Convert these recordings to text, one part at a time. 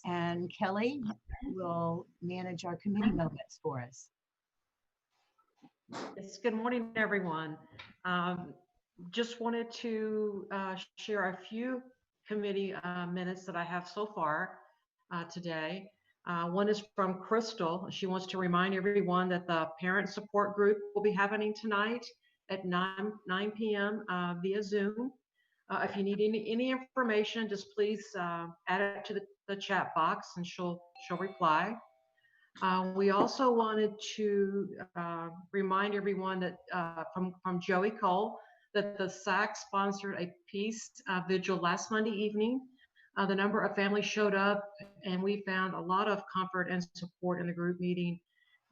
and Kelly will manage our committee moments for us. Yes, good morning, everyone. Just wanted to share a few committee minutes that I have so far today. One is from Crystal. She wants to remind everyone that the parent support group will be happening tonight at 9 p.m. Via Zoom. If you need any information, just please add it to the chat box and she'll reply. We also wanted to remind everyone that from Joey Cole that the SAC sponsored a peace vigil last Monday evening. The number of families showed up, and we found a lot of comfort and support in the group meeting.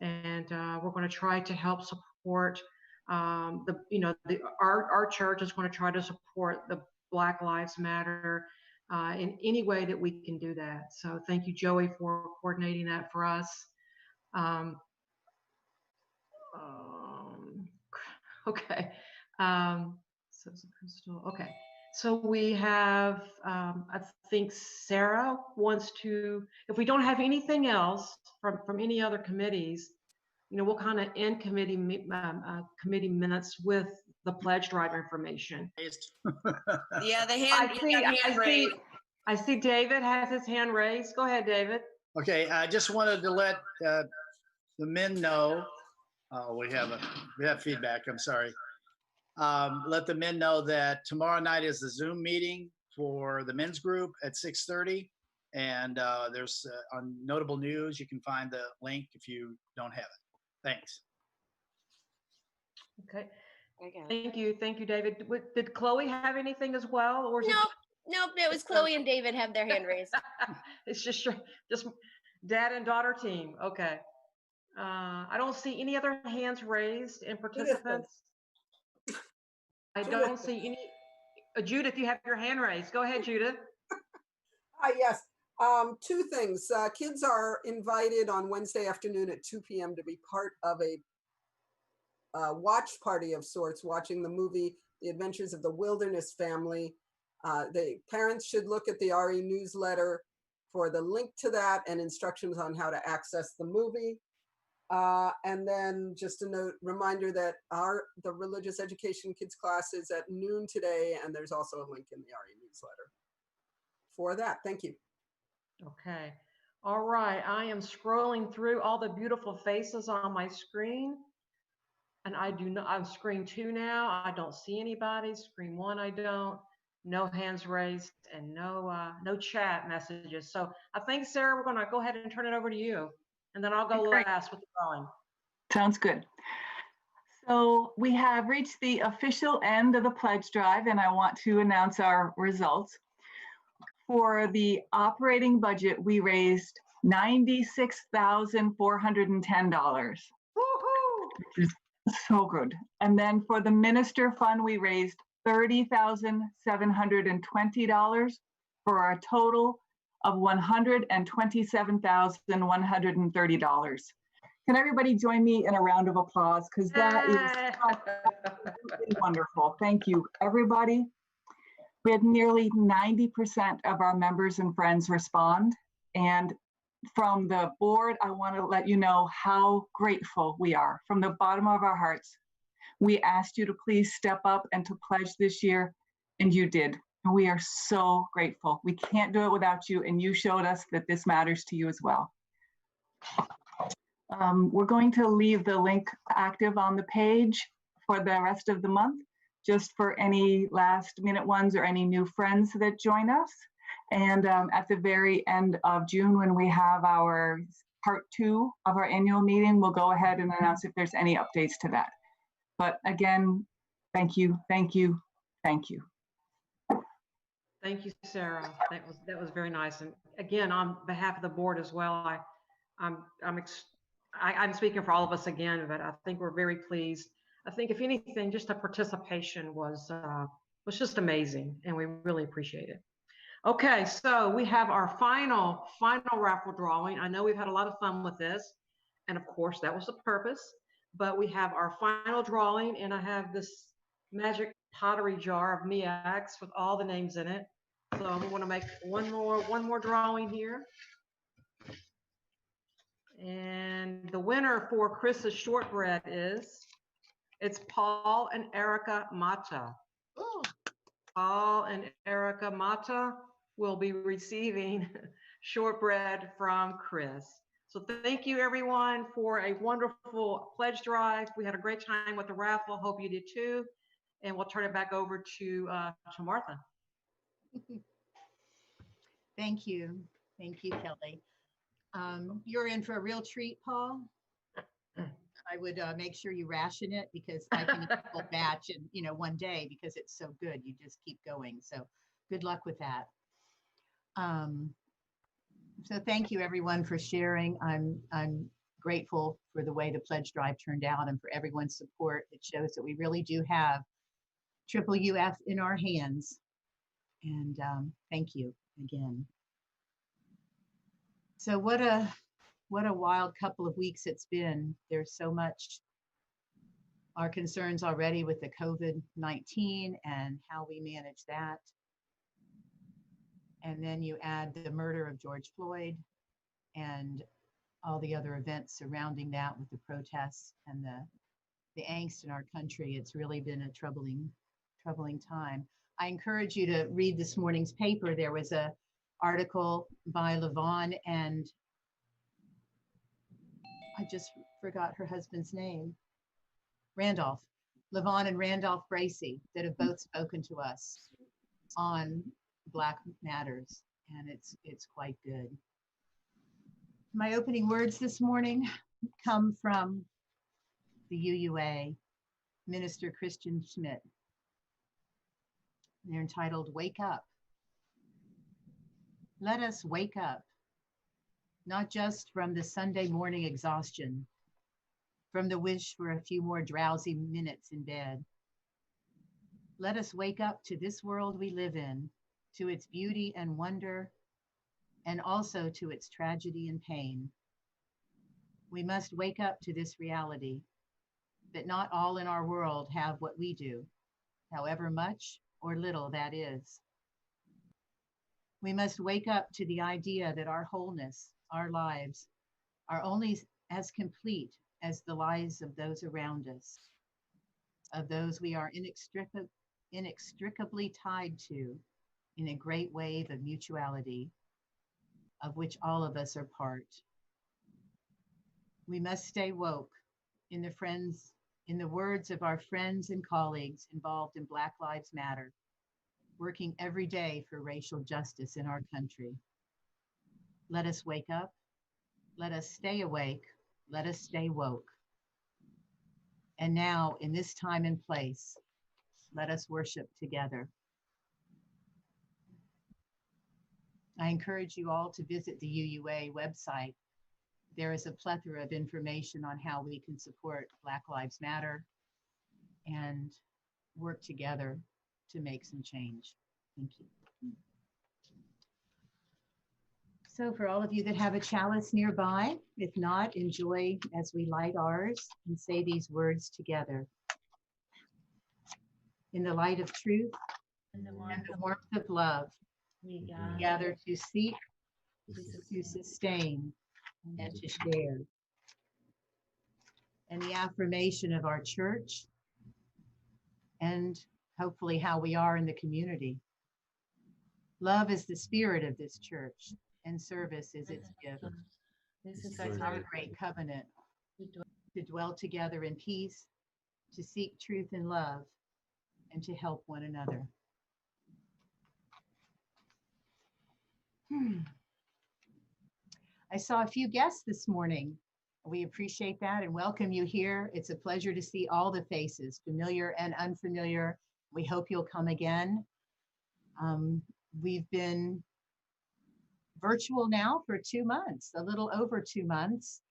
And we're going to try to help support our church is going to try to support the Black Lives Matter in any way that we can do that. So thank you, Joey, for coordinating that for us. Okay. So Crystal. Okay. So we have, I think Sarah wants to, if we don't have anything else from any other committees, we'll kind of end committee minutes with the pledge drive information. Yeah, the hand raised. I see David has his hand raised. Go ahead, David. Okay, I just wanted to let the men know. We have feedback. I'm sorry. Let the men know that tomorrow night is the Zoom meeting for the men's group at 6:30, and there's on Notable News. You can find the link if you don't have it. Thanks. Okay. Thank you, David. Did Chloe have anything as well, or Nope. It was Chloe and David have their hand raised. It's just dad and daughter team. Okay. I don't see any other hands raised in participants. I don't see any. Judith, you have your hand raised. Go ahead, Judith. Hi, yes. Two things. Kids are invited on Wednesday afternoon at 2 p.m. to be part of a watch party of sorts, watching the movie The Adventures of the Wilderness Family. The parents should look at the RE newsletter for the link to that and instructions on how to access the movie. And then just a reminder that the religious education kids class is at noon today, and there's also a link in the RE newsletter for that. Thank you. Okay. All right. I am scrolling through all the beautiful faces on my screen. And I'm screen 2 now. I don't see anybody. Screen 1, I don't. No hands raised and no chat messages. So I think, Sarah, we're going to go ahead and turn it over to you. And then I'll go last with the drawing. Sounds good. So we have reached the official end of the pledge drive, and I want to announce our results. For the operating budget, we raised $96,410, which is so good. And then for the minister fund, we raised $30,720 for a total of $127,130. Can everybody join me in a round of applause? Because that is absolutely wonderful. Thank you, everybody. We had nearly 90% of our members and friends respond. And from the board, I want to let you know how grateful we are from the bottom of our hearts. We asked you to please step up and to pledge this year, and you did. And we are so grateful. We can't do it without you, and you showed us that this matters to you as well. We're going to leave the link active on the page for the rest of the month, just for any last minute ones or any new friends that join us. And at the very end of June, when we have our part 2 of our annual meeting, we'll go ahead and announce if there's any updates to that. But again, thank you, thank you, thank you. Thank you, Sarah. That was very nice. And again, on behalf of the board as well, I'm speaking for all of us again, but I think we're very pleased. I think if anything, just the participation was just amazing, and we really appreciate it. Okay, so we have our final raffle drawing. I know we've had a lot of fun with this, and of course that was the purpose, but we have our final drawing, and I have this magic pottery jar of MIAX with all the names in it. So I'm going to make one more drawing here. And the winner for Chris's shortbread it's Paul and Erica Mata. Oh, Paul and Erica Mata will be receiving shortbread from Chris. So thank you everyone for a wonderful pledge drive. We had a great time with the raffle. Hope you did too. And we'll turn it back over to Martha. thank you. Thank you, Kelly. You're in for a real treat, Paul. I would make sure you ration it because I can eat a full batch in one day because it's so good. You just keep going. So good luck with that. So thank you everyone for sharing. I'm grateful for the way the pledge drive turned out and for everyone's support. It shows that we really do have UUUF in our hands. And thank you again. So what a wild couple of weeks it's been. There's so much our concerns already with the COVID-19 and how we manage that. And then you add the murder of George Floyd and all the other events surrounding that with the protests and the angst in our country. It's really been a troubling time. I encourage you to read this morning's paper. There was an article by Levon and I just forgot her husband's name. Randolph. Levon and Randolph Bracy that have both spoken to us on Black Matters, and it's quite good. My opening words this morning come from the UUA, Minister Christian Schmidt. They're entitled, Wake Up. Let us wake up, not just from the Sunday morning exhaustion, from the wish for a few more drowsy minutes in bed. Let us wake up to this world we live in, to its beauty and wonder, and also to its tragedy and pain. We must wake up to this reality that not all in our world have what we do, however much or little that is. We must wake up to the idea that our wholeness, our lives, are only as complete as the lives of those around us, of those we are inextricably tied to in a great wave of mutuality, of which all of us are part. We must stay woke in the words of our friends and colleagues involved in Black Lives Matter, working every day for racial justice in our country. Let us wake up. Let us stay awake. Let us stay woke. And now, in this time and place, let us worship together. I encourage you all to visit the UUA website. There is a plethora of information on how we can support Black Lives Matter and work together to make some change. Thank you. So for all of you that have a chalice nearby, if not, enjoy as we light ours and say these words together. In the light of truth and the warmth of love, we gather to seek, to sustain, and to share. And the affirmation of our church and hopefully how we are in the community. Love is the spirit of this church, and service is its gift. This is our great covenant, to dwell together in peace, to seek truth and love, and to help one another. I saw a few guests this morning. We appreciate that and welcome you here. It's a pleasure to see all the faces, familiar and unfamiliar. We hope you'll come again. We've been virtual now for 2 months, a little over 2 months,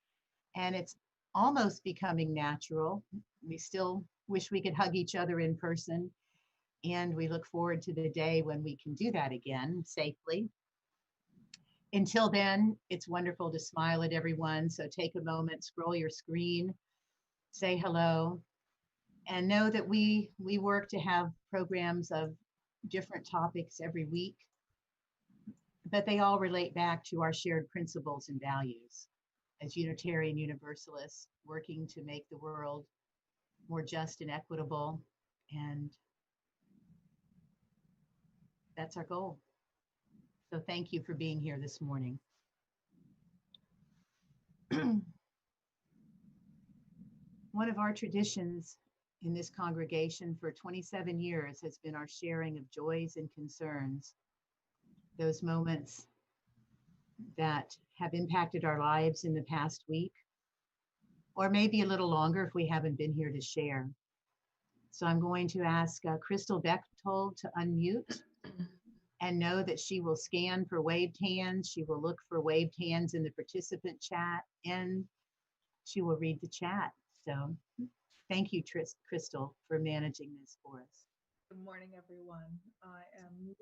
and it's almost becoming natural. We still wish we could hug each other in person, and we look forward to the day when we can do that again safely. Until then, it's wonderful to smile at everyone. So take a moment, scroll your screen, say hello, and know that we work to have programs of different topics every week, but they all relate back to our shared principles and values. as Unitarian Universalists, working to make the world more just and equitable. And that's our goal. So thank you for being here this morning. One of our traditions in this congregation for 27 years has been our sharing of joys and concerns, those moments that have impacted our lives in the past week, or maybe a little longer if we haven't been here to share. So I'm going to ask Crystal Bechtold to unmute and know that she will scan for waved hands. She will look for waved hands in the participant chat, and she will read the chat. So thank you, Crystal, for managing this for us. Good morning, everyone. I am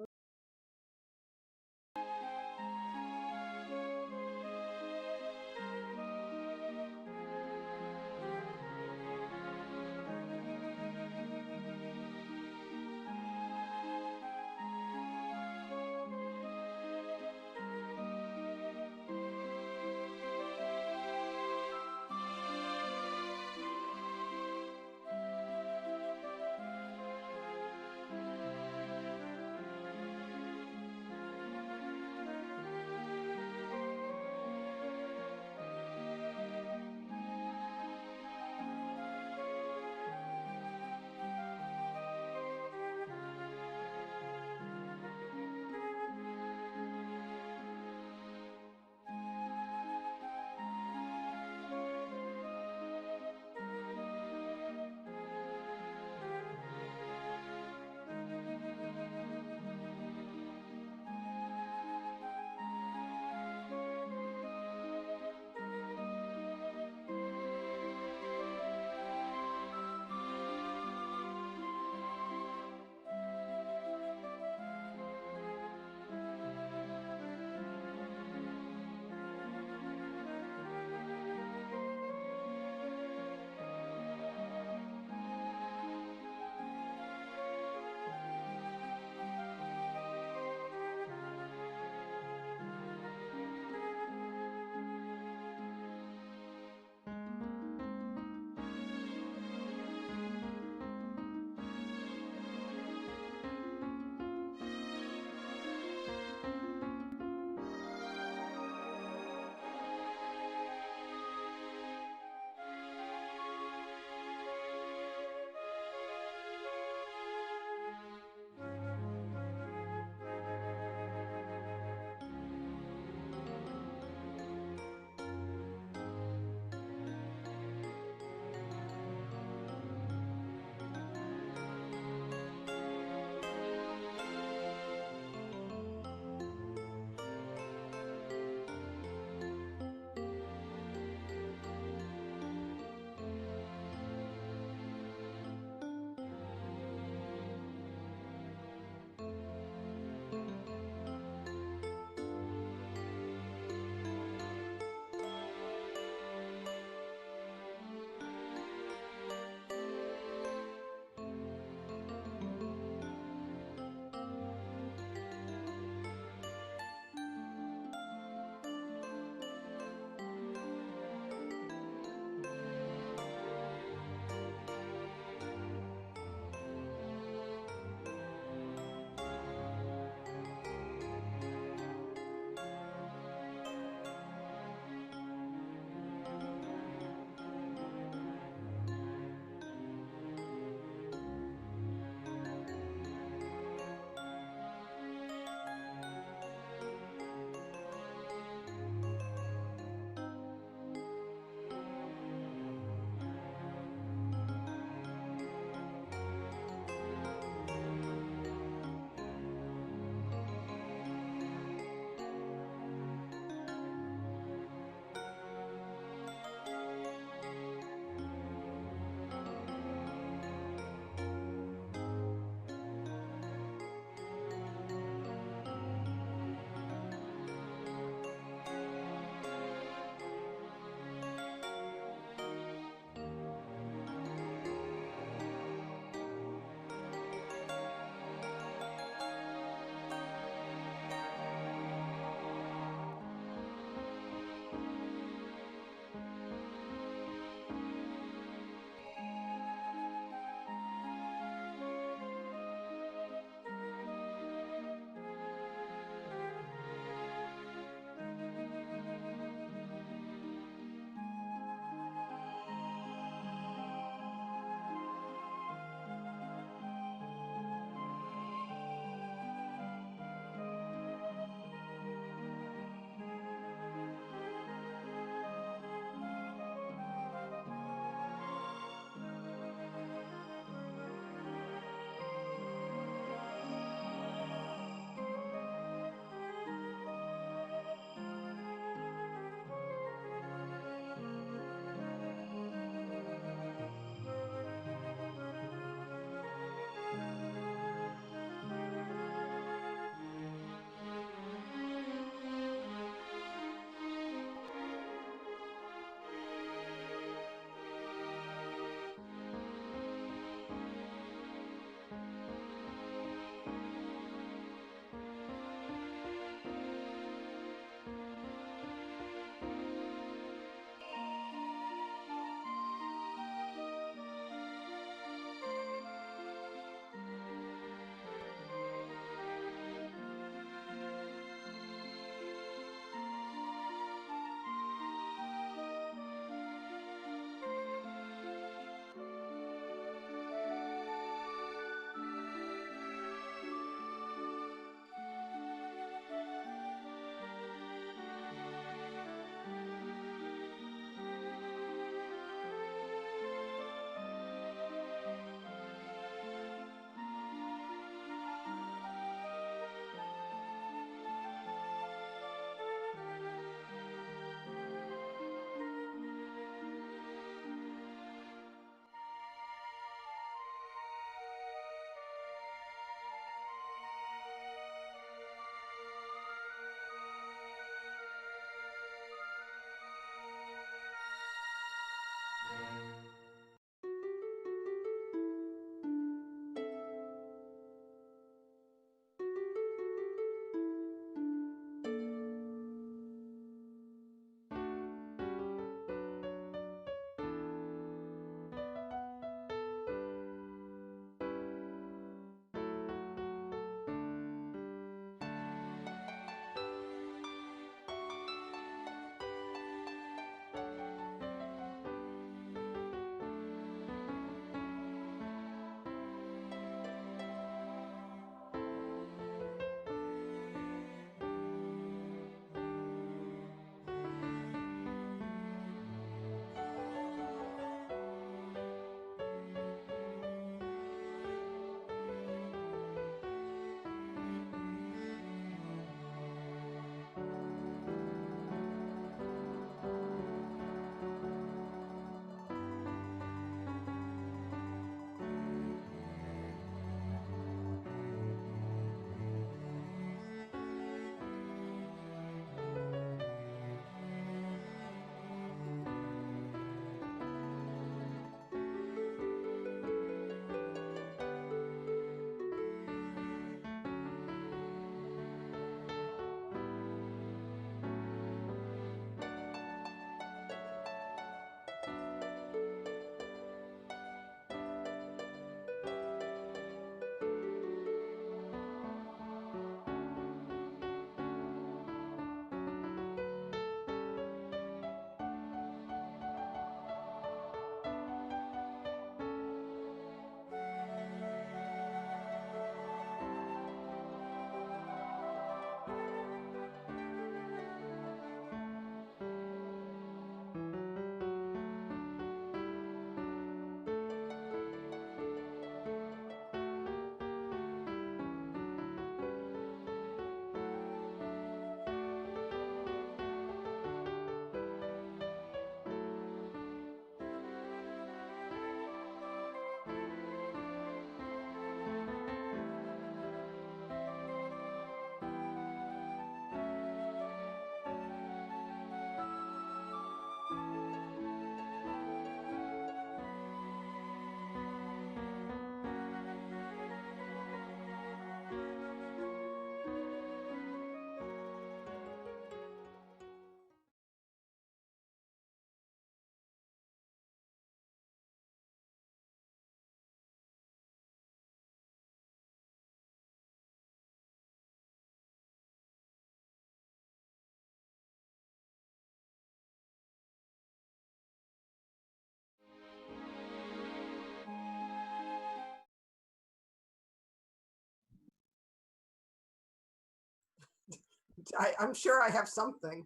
I'm sure I have something.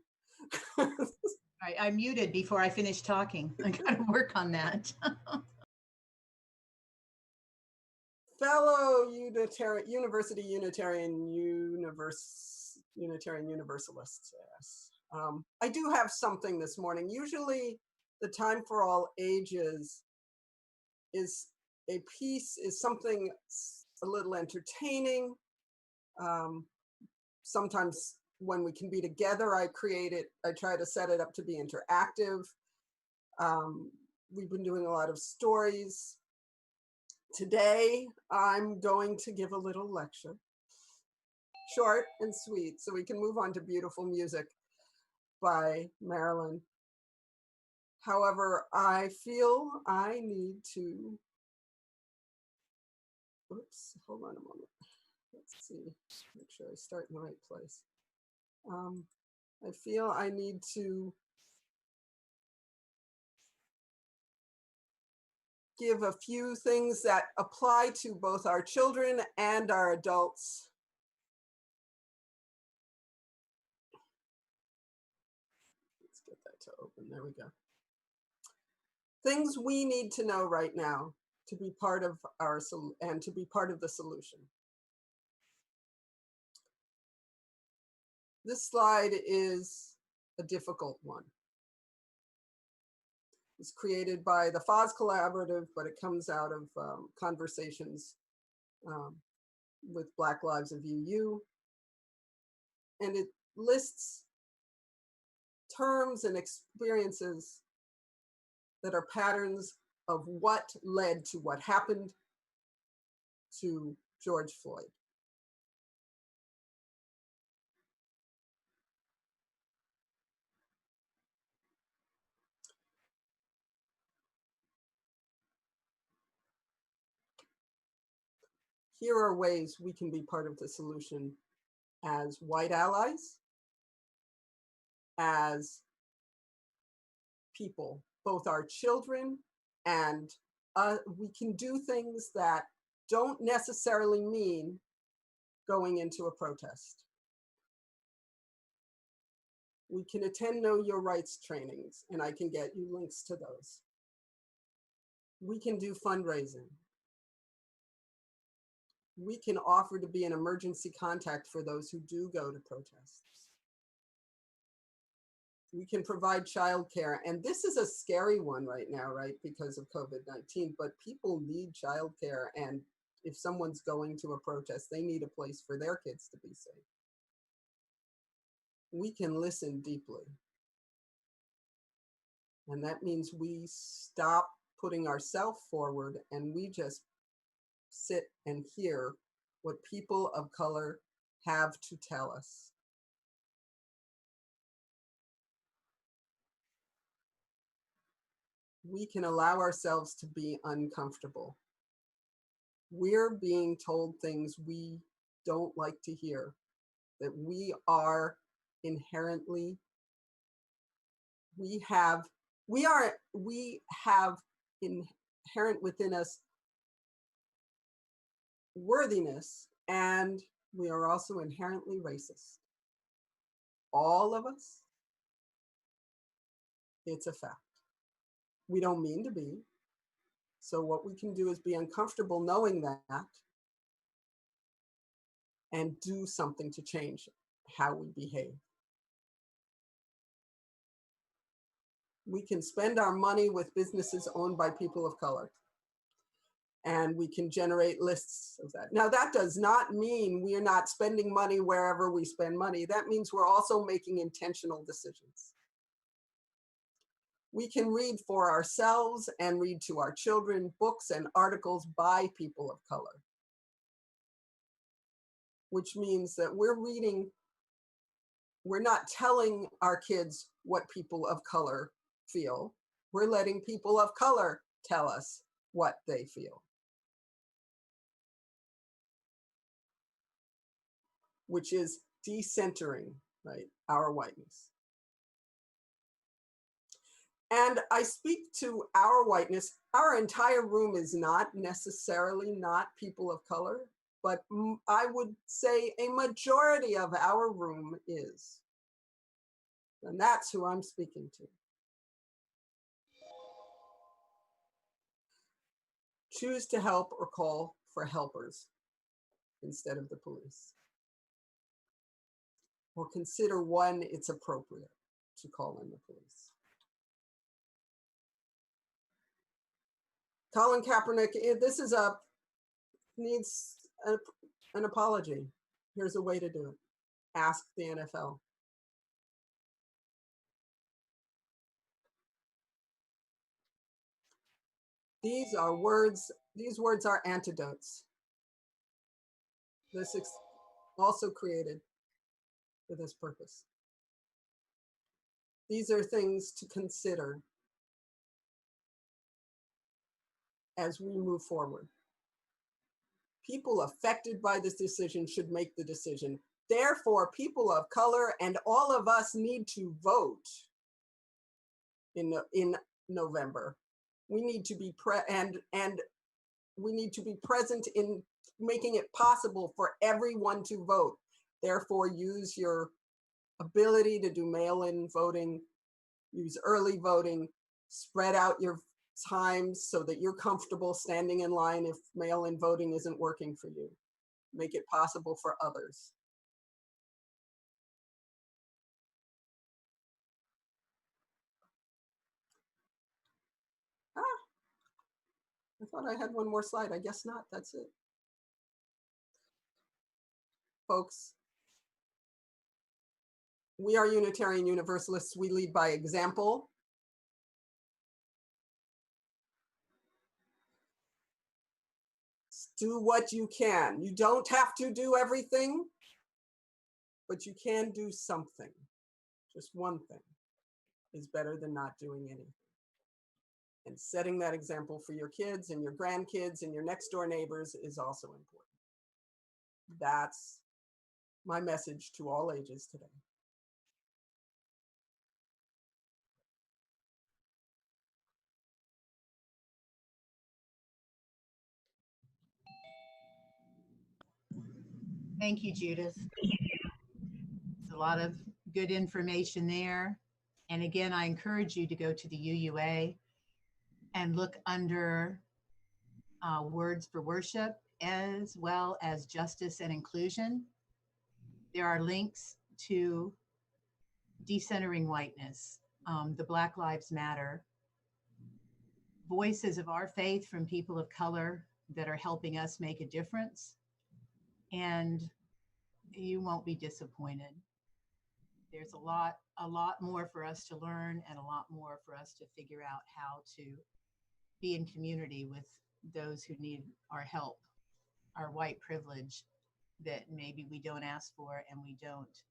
I muted before I finished talking. I got to work on that. Fellow University Unitarian Universalists. Yes. I do have something this morning. Usually the Time for All Ages is a piece, is something a little entertaining. Sometimes when we can be together, I try to set it up to be interactive. We've been doing a lot of stories. Today, I'm going to give a little lecture, short and sweet, so we can move on to beautiful music by Marilyn. However, I feel I need to, oops, hold on a moment. Let's see, make sure I start in the right place. I feel I need to give a few things that apply to both our children and our adults. Let's get that to open, there we go. Things we need to know right now to be part of to be part of the solution. This slide is a difficult one. It's created by the FOSS Collaborative, but it comes out of conversations with Black Lives of UU. And it lists terms and experiences that are patterns of what led to what happened to George Floyd. Here are ways we can be part of the solution as white allies, as people, both our children and we can do things that don't necessarily mean going into a protest. We can attend Know Your Rights trainings, and I can get you links to those. We can do fundraising. We can offer to be an emergency contact for those who do go to protests. We can provide childcare, and this is a scary one right now, right, because of COVID-19, but people need childcare, and if someone's going to a protest, they need a place for their kids to be safe. We can listen deeply. And that means we stop putting ourselves forward and we just sit and hear what people of color have to tell us. We can allow ourselves to be uncomfortable. We're being told things we don't like to hear, that we are inherently, we have inherent within us worthiness, and we are also inherently racist. All of us. It's a fact. We don't mean to be. So what we can do is be uncomfortable knowing that and do something to change how we behave. We can spend our money with businesses owned by people of color, and we can generate lists of that. Now, that does not mean we are not spending money wherever we spend money. That means we're also making intentional decisions. We can read for ourselves and read to our children books and articles by people of color, which means that we're not telling our kids what people of color feel. We're letting people of color tell us what they feel, which is decentering, right, our whiteness. And I speak to our whiteness. Our entire room is not necessarily not people of color, but I would say a majority of our room is. And that's who I'm speaking to. Choose to help or call for helpers instead of the police. Or consider when it's appropriate to call in the police. Colin Kaepernick, this is needs an apology. Here's a way to do it. Ask the NFL. These words are antidotes. This is also created for this purpose. These are things to consider as we move forward. People affected by this decision should make the decision. Therefore, people of color and all of us need to vote in November. We need to be we need to be present in making it possible for everyone to vote. Therefore, use your ability to do mail-in voting, use early voting, spread out your times so that you're comfortable standing in line if mail-in voting isn't working for you. Make it possible for others. I thought I had one more slide. I guess not. That's it. Folks, we are Unitarian Universalists. We lead by example. do what you can. You don't have to do everything, but you can do something. Just one thing is better than not doing anything. And setting that example for your kids and your grandkids and your next door neighbors is also important. That's my message to all ages today. Thank you, Judith. It's a lot of good information there. And again, I encourage you to go to the UUA and look under words for worship, as well as justice and inclusion. There are links to decentering whiteness, the Black Lives Matter, voices of our faith from people of color that are helping us make a difference. And you won't be disappointed. There's a lot more for us to learn and a lot more for us to figure out how to be in community with those who need our help, our white privilege that maybe we don't ask for, and we don't,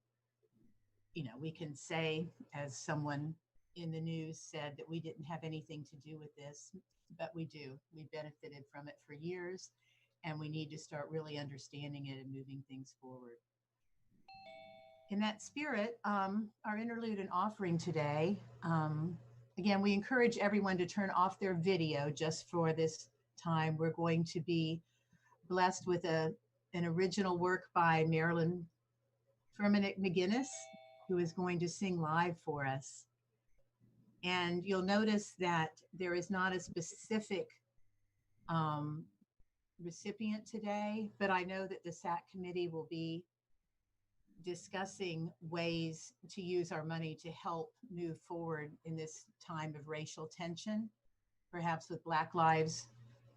we can say, as someone in the news said, that we didn't have anything to do with this, but we do. We benefited from it for years, and we need to start really understanding it and moving things forward. In that spirit, our interlude and offering today, again, we encourage everyone to turn off their video just for this time. We're going to be blessed with an original work by Marilyn Fermanich, who is going to sing live for us. And you'll notice that there is not a specific recipient today, but I know that the SAC committee will be discussing ways to use our money to help move forward in this time of racial tension, perhaps with Black Lives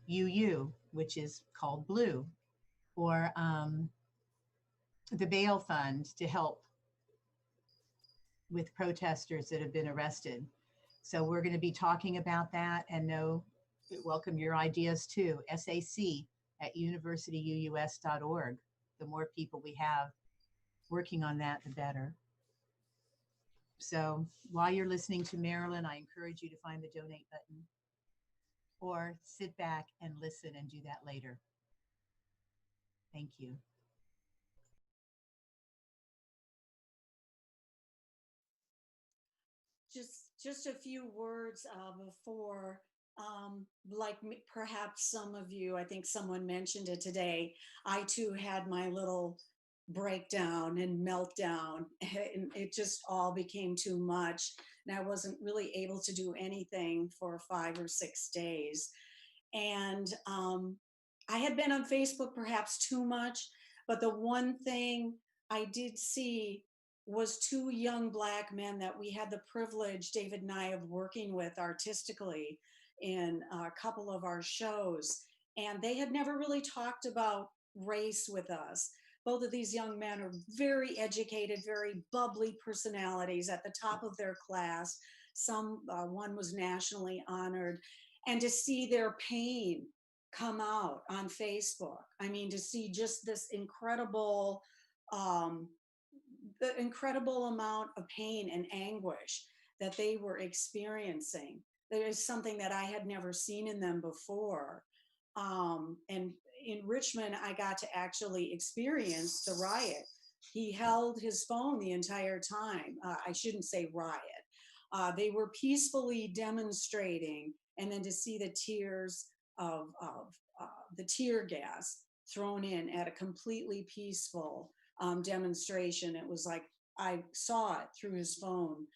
UU, which is called Blue, or the bail fund to help with protesters that have been arrested. So we're going to be talking about that, and welcome your ideas too. SAC@universityuus.org. The more people we have working on that, the better. So while you're listening to Marilyn, I encourage you to find the donate button or sit back and listen and do that later. Thank you. Just a few words before, like perhaps some of you, I think someone mentioned it today, I too had my little breakdown and meltdown, and it just all became too much, and I wasn't really able to do anything for 5 or 6 days. And I had been on Facebook perhaps too much, but the one thing I did see was 2 young Black men that we had the privilege, David and I, of working with artistically in a couple of our shows, and they had never really talked about race with us. Both of these young men are very educated, very bubbly personalities at the top of their class. One was nationally honored. And to see their pain come out on Facebook, I mean, to see just this incredible, the incredible amount of pain and anguish that they were experiencing. That is something that I had never seen in them before. And in Richmond, I got to actually experience the riot. He held his phone the entire time. I shouldn't say riot. They were peacefully demonstrating, and then to see the tears of the tear gas thrown in at a completely peaceful demonstration. It was like I saw it through his phone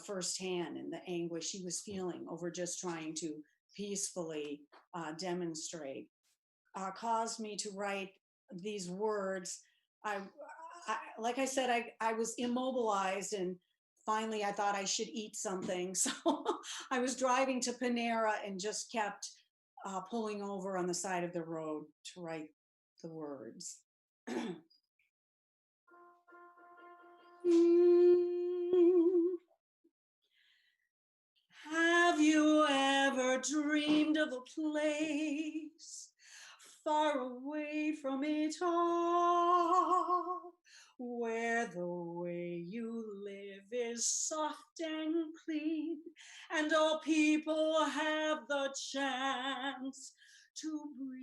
firsthand, and the anguish he was feeling over just trying to peacefully demonstrate. Caused me to write these words. Like I said, I was immobilized, and finally I thought I should eat something. So I was driving to Panera and just kept pulling over on the side of the road to write the words. Have you ever dreamed of a place far away from it all, where the way you live is soft and clean, and all people have the chance to breathe,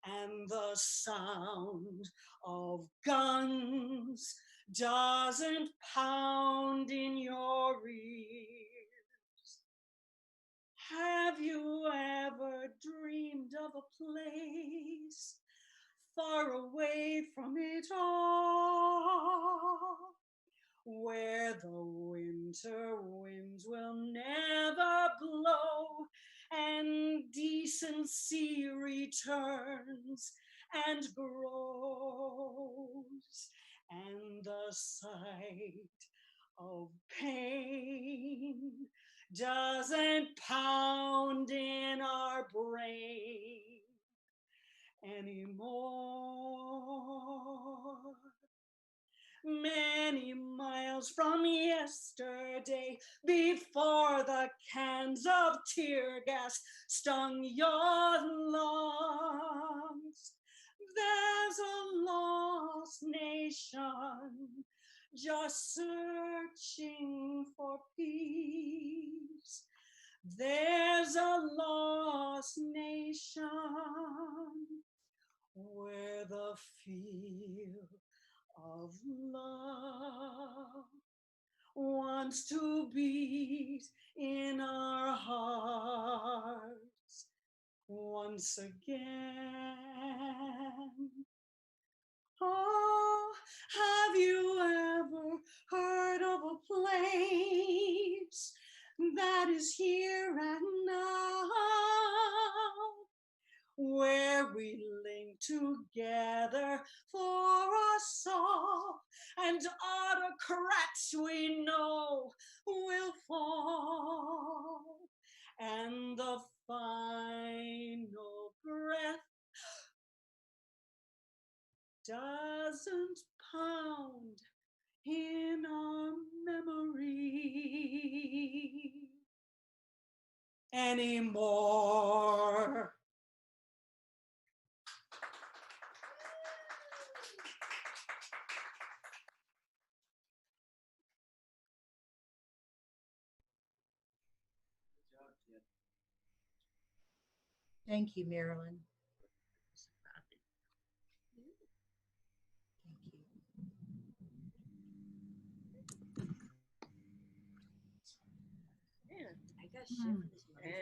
and the sound of guns doesn't pound in your ears. Have you ever dreamed of a place far away from it all, where the winter winds will never blow, and decency returns and grows, and the sight of pain doesn't pound in our brain anymore? Many miles from yesterday, before the cans of tear gas stung your lungs, there's a lost nation just searching for peace. There's a lost nation where the feel of love wants to beat in our hearts once again. Oh, have you ever heard of a place that is here and now, where we link together for us all, and autocrats we know will fall, and the final breath doesn't pound in our memory anymore? Thank you, Marilyn.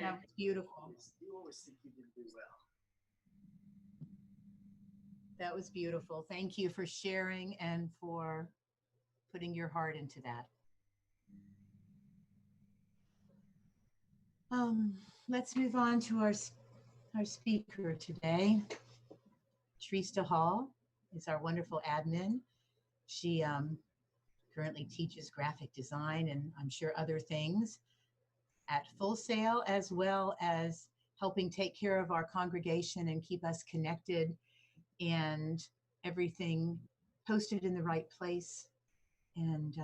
That was beautiful. You always think you did do well. That was beautiful. Thank you for sharing and for putting your heart into that. Let's move on to our speaker today. Triesta Hall is our wonderful admin. She currently teaches graphic design and I'm sure other things at Full Sail, as well as helping take care of our congregation and keep us connected and everything posted in the right place. And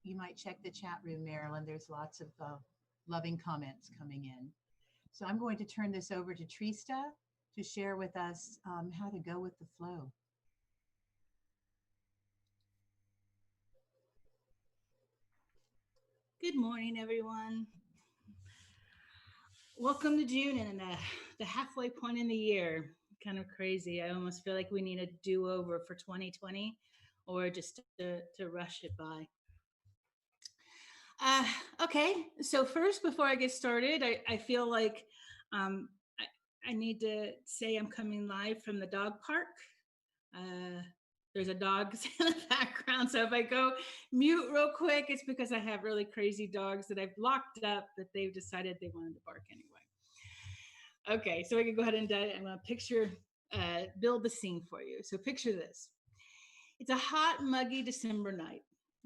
you might check the chat room, Marilyn. There's lots of loving comments coming in. So I'm going to turn this over to Triesta to share with us how to go with the flow. Good morning, everyone. Welcome to June and the halfway point in the year. Kind of crazy. I almost feel like we need a do-over for 2020 or just to rush it by. Okay, so first, before I get started, I feel like I need to say I'm coming live from the dog park. There's a dog in the background, so if I go mute real quick, it's because I have really crazy dogs that I've locked up that they've decided they wanted to bark anyway. Okay, so I can go ahead and I'm going to build the scene for you. So picture this. It's a hot, muggy December night.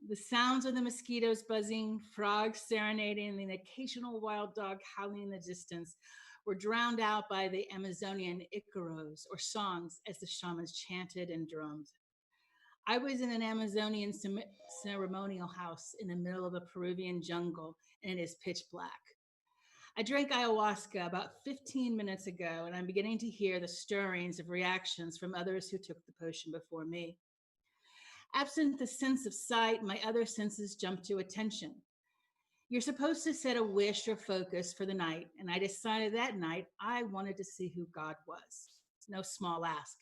The sounds of the mosquitoes buzzing, frogs serenading, and the occasional wild dog howling in the distance were drowned out by the Amazonian icaros, or songs, as the shamans chanted and drummed. I was in an Amazonian ceremonial house in the middle of a Peruvian jungle, and it is pitch black. I drank ayahuasca about 15 minutes ago, and I'm beginning to hear the stirrings of reactions from others who took the potion before me. Absent the sense of sight, my other senses jump to attention. You're supposed to set a wish or focus for the night, and I decided that night I wanted to see who God was. It's no small ask.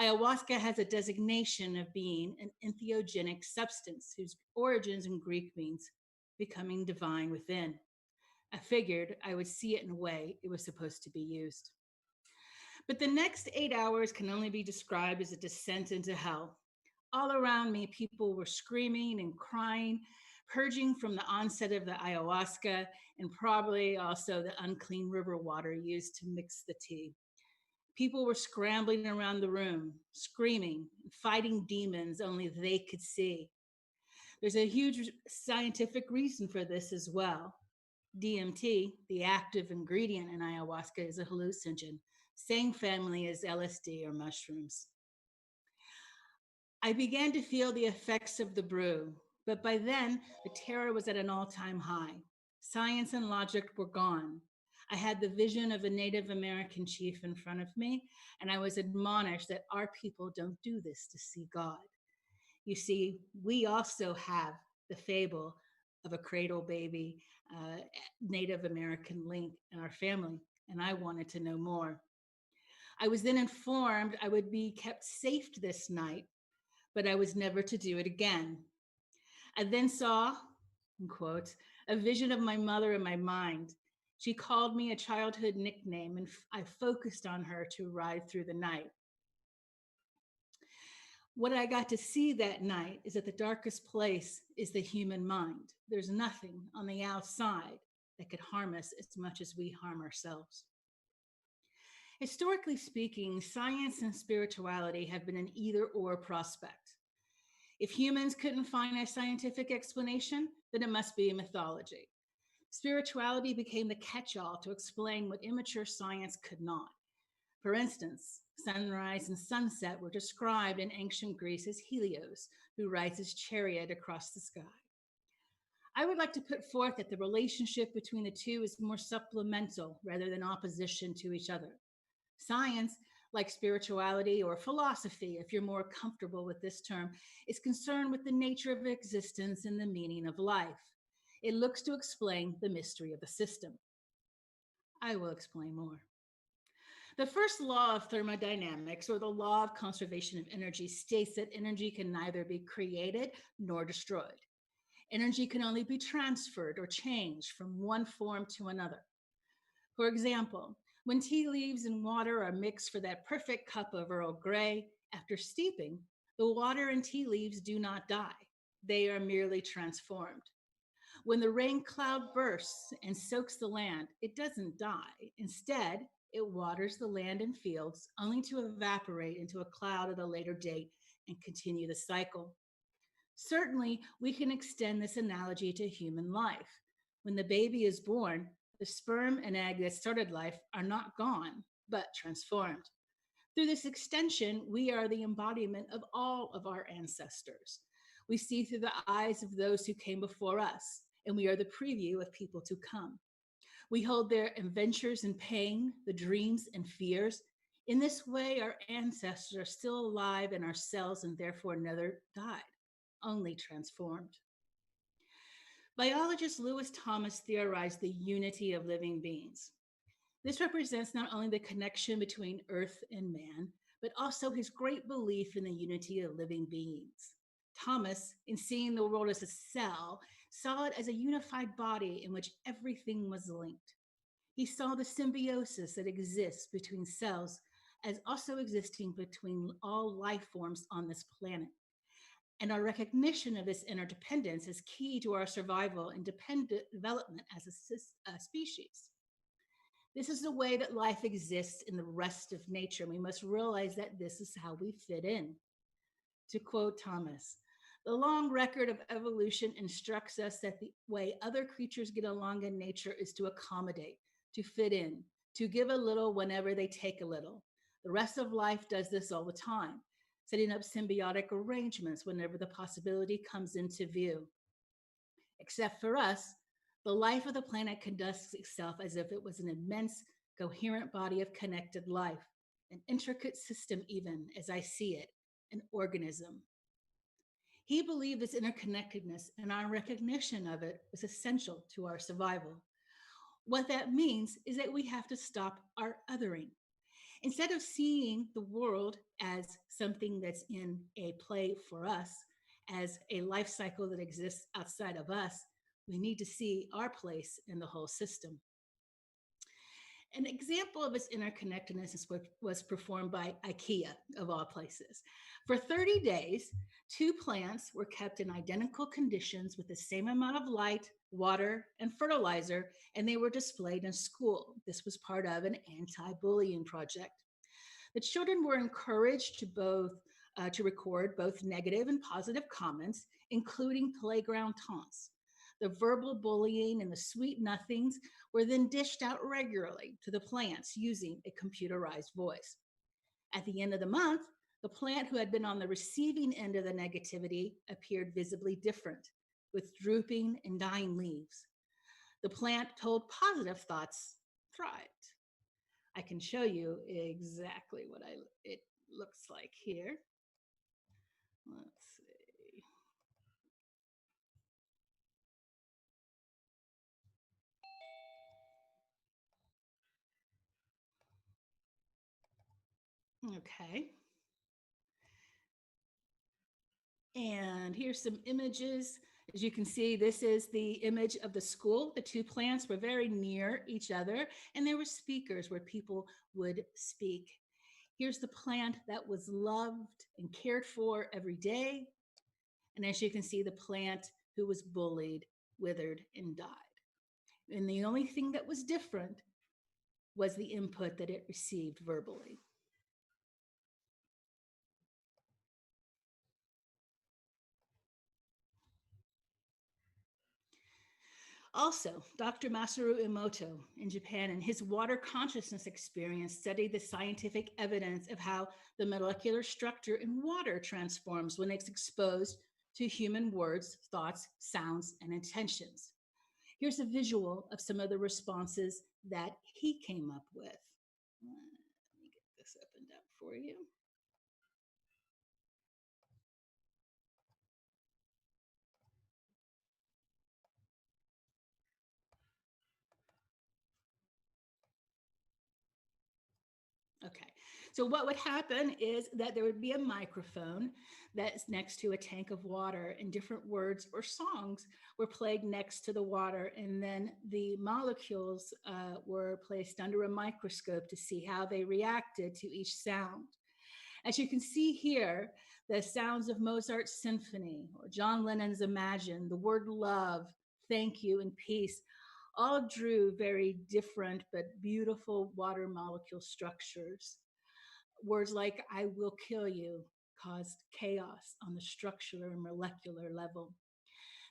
Ayahuasca has a designation of being an entheogenic substance whose origins in Greek means becoming divine within. I figured I would see it in a way it was supposed to be used. But the next 8 hours can only be described as a descent into hell. All around me, people were screaming and crying, purging from the onset of the ayahuasca and probably also the unclean river water used to mix the tea. People were scrambling around the room, screaming, fighting demons only they could see. There's a huge scientific reason for this as well. DMT, the active ingredient in ayahuasca, is a hallucinogen, same family as LSD or mushrooms. I began to feel the effects of the brew, but by then the terror was at an all-time high. Science and logic were gone. I had the vision of a Native American chief in front of me, and I was admonished that our people don't do this to see God. You see, we also have the fable of a cradle baby, Native American link in our family, and I wanted to know more. I was then informed I would be kept safe this night, but I was never to do it again. I then saw, in quotes, a vision of my mother in my mind. She called me a childhood nickname, and I focused on her to ride through the night. What I got to see that night is that the darkest place is the human mind. There's nothing on the outside that could harm us as much as we harm ourselves. Historically speaking, science and spirituality have been an either-or prospect. If humans couldn't find a scientific explanation, then it must be a mythology. Spirituality became the catch-all to explain what immature science could not. For instance, sunrise and sunset were described in ancient Greece as Helios, who rides his chariot across the sky. I would like to put forth that the relationship between the two is more supplemental rather than opposition to each other. Science, like spirituality or philosophy, if you're more comfortable with this term, is concerned with the nature of existence and the meaning of life. It looks to explain the mystery of the system. I will explain more. The first law of thermodynamics, or the law of conservation of energy, states that energy can neither be created nor destroyed. Energy can only be transferred or changed from one form to another. For example, when tea leaves and water are mixed for that perfect cup of Earl Grey, after steeping, the water and tea leaves do not die. They are merely transformed. When the rain cloud bursts and soaks the land, it doesn't die. Instead, it waters the land and fields, only to evaporate into a cloud at a later date and continue the cycle. Certainly, we can extend this analogy to human life. When the baby is born, the sperm and egg that started life are not gone, but transformed. Through this extension, we are the embodiment of all of our ancestors. We see through the eyes of those who came before us, and we are the preview of people to come. We hold their adventures and pain, the dreams and fears. In this way, our ancestors are still alive in our cells and therefore never died, only transformed. Biologist Lewis Thomas theorized the unity of living beings. This represents not only the connection between Earth and man, but also his great belief in the unity of living beings. Thomas, in seeing the world as a cell, saw it as a unified body in which everything was linked. He saw the symbiosis that exists between cells as also existing between all life forms on this planet. And our recognition of this interdependence is key to our survival and dependent development as a species. This is the way that life exists in the rest of nature. We must realize that this is how we fit in. To quote Thomas, the long record of evolution instructs us that the way other creatures get along in nature is to accommodate, to fit in, to give a little whenever they take a little. The rest of life does this all the time, setting up symbiotic arrangements whenever the possibility comes into view. Except for us, The life of the planet conducts itself as if it was an immense, coherent body of connected life, an intricate system even, as I see it, an organism. He believed this interconnectedness and our recognition of it was essential to our survival. What that means is that we have to stop our othering. Instead of seeing the world as something that's in a play for us, as a life cycle that exists outside of us, we need to see our place in the whole system. An example of its interconnectedness was performed by IKEA, of all places. For 30 days, 2 plants were kept in identical conditions with the same amount of light, water, and fertilizer, and they were displayed in school. This was part of an anti-bullying project. The children were encouraged to record both negative and positive comments, including playground taunts. The verbal bullying and the sweet nothings were then dished out regularly to the plants using a computerized voice. At the end of the month, the plant who had been on the receiving end of the negativity appeared visibly different, with drooping and dying leaves. The plant told positive thoughts thrived. I can show you exactly what it looks like here. Let's see. Okay. And here's some images. As you can see, this is the image of the school. The 2 plants were very near each other, and there were speakers where people would speak. Here's the plant that was loved and cared for every day. And as you can see, the plant who was bullied, withered, and died. And the only thing that was different was the input that it received verbally. Also, Dr. Masaru Emoto in Japan, in his water consciousness experience, studied the scientific evidence of how the molecular structure in water transforms when it's exposed to human words, thoughts, sounds, and intentions. Here's a visual of some of the responses that he came up with. Let me get this opened up for you. Okay, so what would happen is that there would be a microphone that's next to a tank of water, and different words or songs were played next to the water, and then the molecules were placed under a microscope to see how they reacted to each sound. As you can see here, the sounds of Mozart's symphony or John Lennon's Imagine, the word love, thank you, and peace all drew very different but beautiful water molecule structures. Words like I will kill you caused chaos on the structural and molecular level.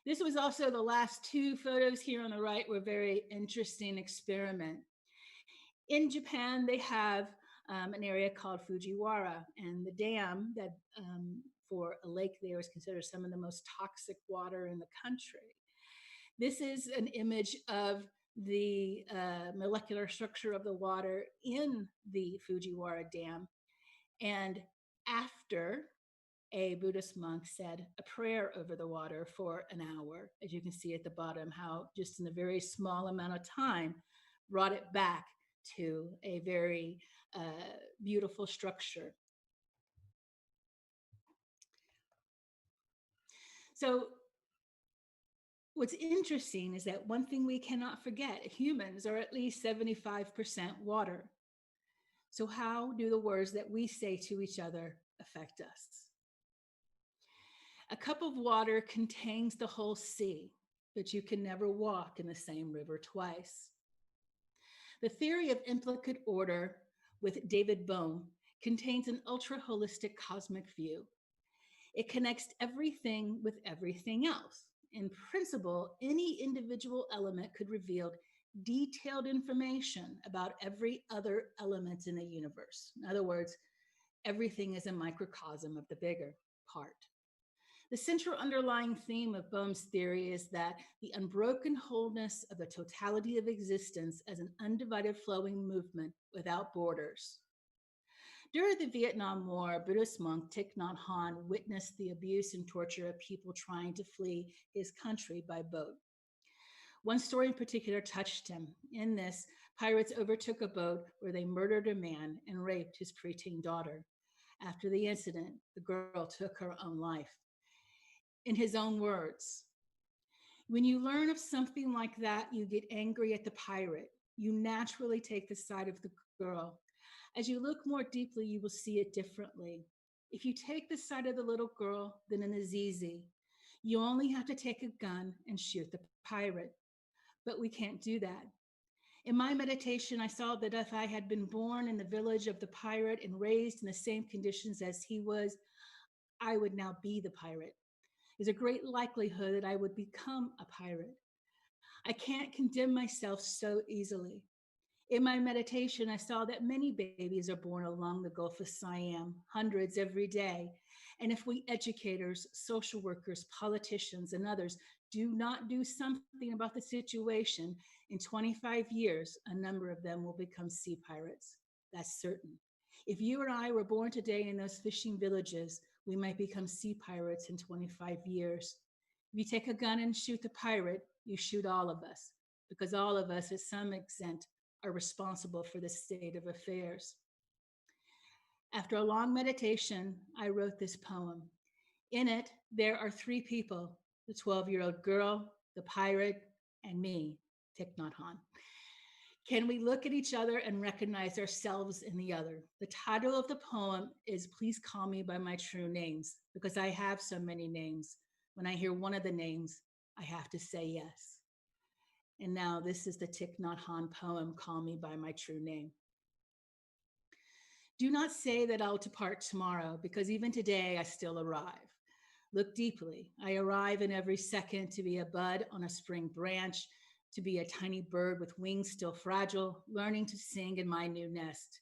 This was also the last 2 photos here on the right were very interesting experiment. In Japan, they have an area called Fujiwara, and the dam that for a lake there is considered some of the most toxic water in the country. This is an image of the molecular structure of the water in the Fujiwara Dam. And after a Buddhist monk said a prayer over the water for an hour, as you can see at the bottom, how just in a very small amount of time brought it back to a very beautiful structure. So what's interesting is that one thing we cannot forget, humans are at least 75% water. So how do the words that we say to each other affect us? A cup of water contains the whole sea, but you can never walk in the same river twice. The theory of implicate order with David Bohm contains an ultra-holistic cosmic view. It connects everything with everything else. In principle, any individual element could reveal detailed information about every other element in the universe. In other words, everything is a microcosm of the bigger part. The central underlying theme of Boehm's theory is that the unbroken wholeness of the totality of existence as an undivided flowing movement without borders. During the Vietnam War, Buddhist monk Thich Nhat Hanh witnessed the abuse and torture of people trying to flee his country by boat. One story in particular touched him. In this, pirates overtook a boat where they murdered a man and raped his preteen daughter. After the incident, the girl took her own life. In his own words, when you learn of something like that, you get angry at the pirate. You naturally take the side of the girl. As you look more deeply, you will see it differently. If you take the side of the little girl, then it is easy. You only have to take a gun and shoot the pirate. But we can't do that. In my meditation, I saw that if I had been born in the village of the pirate and raised in the same conditions as he was, I would now be the pirate. There's a great likelihood that I would become a pirate. I can't condemn myself so easily. In my meditation, I saw that many babies are born along the Gulf of Siam, hundreds every day. And if we educators, social workers, politicians, and others do not do something about the situation, in 25 years, a number of them will become sea pirates. That's certain. If you and I were born today in those fishing villages, we might become sea pirates in 25 years. If you take a gun and shoot the pirate, you shoot all of us, because all of us, at some extent, are responsible for the state of affairs. After a long meditation, I wrote this poem. In it, there are three people, the 12-year-old girl, the pirate, and me, Thich Nhat Hanh. Can we look at each other and recognize ourselves in the other? The title of the poem is Please Call Me by My True Names, because I have so many names. When I hear one of the names, I have to say yes. And now this is the Thich Nhat Hanh poem, Call Me by My True Name. Do not say that I'll depart tomorrow, because even today I still arrive. Look deeply. I arrive in every second to be a bud on a spring branch, to be a tiny bird with wings still fragile, learning to sing in my new nest,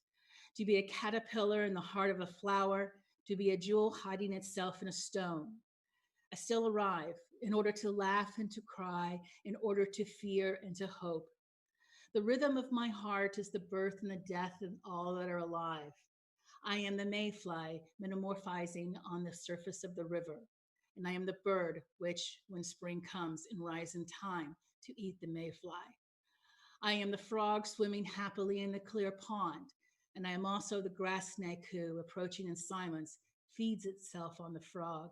to be a caterpillar in the heart of a flower, to be a jewel hiding itself in a stone. I still arrive in order to laugh and to cry, in order to fear and to hope. The rhythm of my heart is the birth and the death of all that are alive. I am the mayfly metamorphizing on the surface of the river, and I am the bird which, when spring comes and rise in time, to eat the mayfly. I am the frog swimming happily in the clear pond, and I am also the grass snake who, approaching in silence, feeds itself on the frog.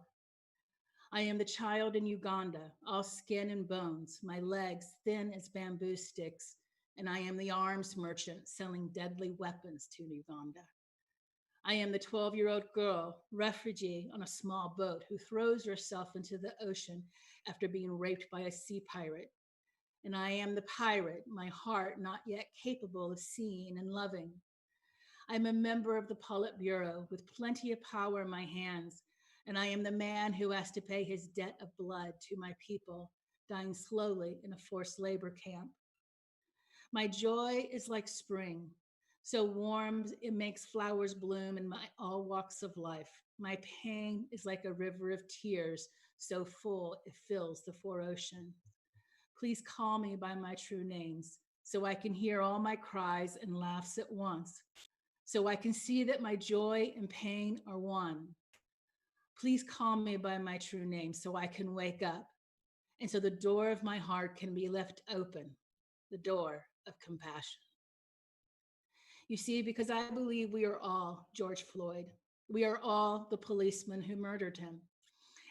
I am the child in Uganda, all skin and bones, my legs thin as bamboo sticks, and I am the arms merchant selling deadly weapons to Uganda. I am the 12-year-old girl, refugee on a small boat who throws herself into the ocean after being raped by a sea pirate. And I am the pirate, my heart not yet capable of seeing and loving. I'm a member of the Politburo with plenty of power in my hands, and I am the man who has to pay his debt of blood to my people, dying slowly in a forced labor camp. My joy is like spring, so warm it makes flowers bloom in all walks of life. My pain is like a river of tears, so full it fills the four oceans. Please call me by my true names, so I can hear all my cries and laughs at once, so I can see that my joy and pain are one. Please call me by my true name, so I can wake up, and so the door of my heart can be left open, the door of compassion. You see, because I believe we are all George Floyd. We are all the policeman who murdered him.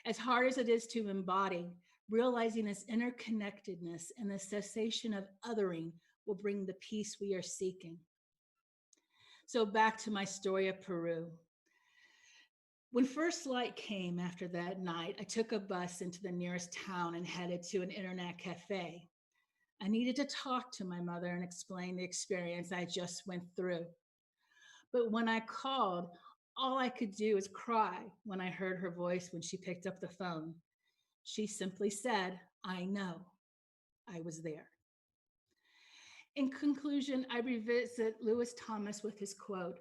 As hard as it is to embody, realizing this interconnectedness and the cessation of othering will bring the peace we are seeking. So back to my story of Peru. When first light came after that night, I took a bus into the nearest town and headed to an internet cafe. I needed to talk to my mother and explain the experience I just went through. But when I called, all I could do was cry when I heard her voice when she picked up the phone. She simply said, I know, I was there. In conclusion, I revisit Lewis Thomas with his quote,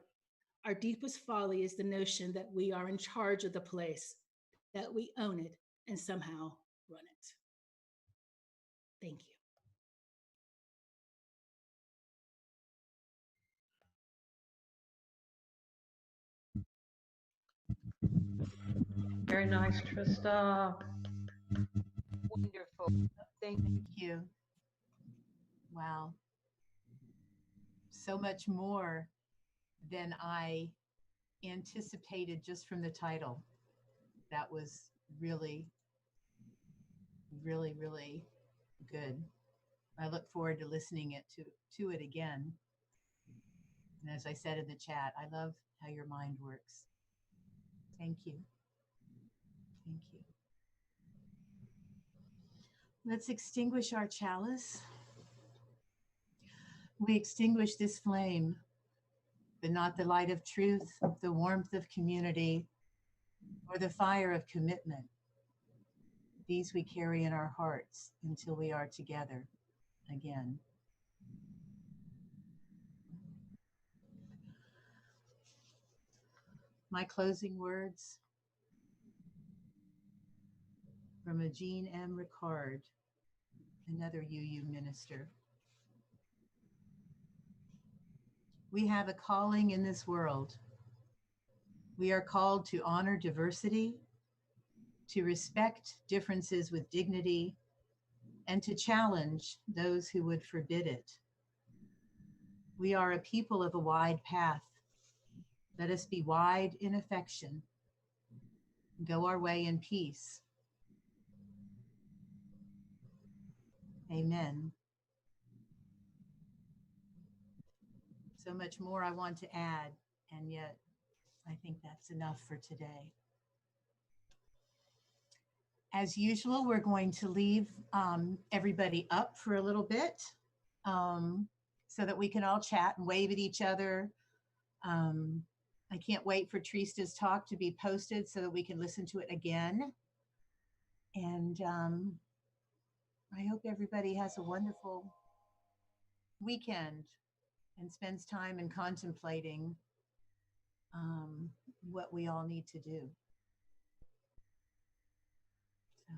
our deepest folly is the notion that we are in charge of the place, that we own it and somehow run it. Thank you. Very nice, Trista. Wonderful. Thank you. Thank you. Wow. So much more than I anticipated just from the title. That was really, really, really good. I look forward to listening to it again. And as I said in the chat, I love how your mind works. Thank you. Thank you. Let's extinguish our chalice. We extinguish this flame, but not the light of truth, the warmth of community, or the fire of commitment. These we carry in our hearts until we are together again. My closing words from a Jean M. Ricard, another UU minister. We have a calling in this world. We are called to honor diversity, to respect differences with dignity, and to challenge those who would forbid it. We are a people of a wide path. Let us be wide in affection. Go our way in peace. Amen. So much more I want to add, and yet I think that's enough for today. As usual, we're going to leave everybody up for a little bit so that we can all chat and wave at each other. I can't wait for Triesta's talk to be posted so that we can listen to it again. And I hope everybody has a wonderful weekend and spends time in contemplating what we all need to do. So.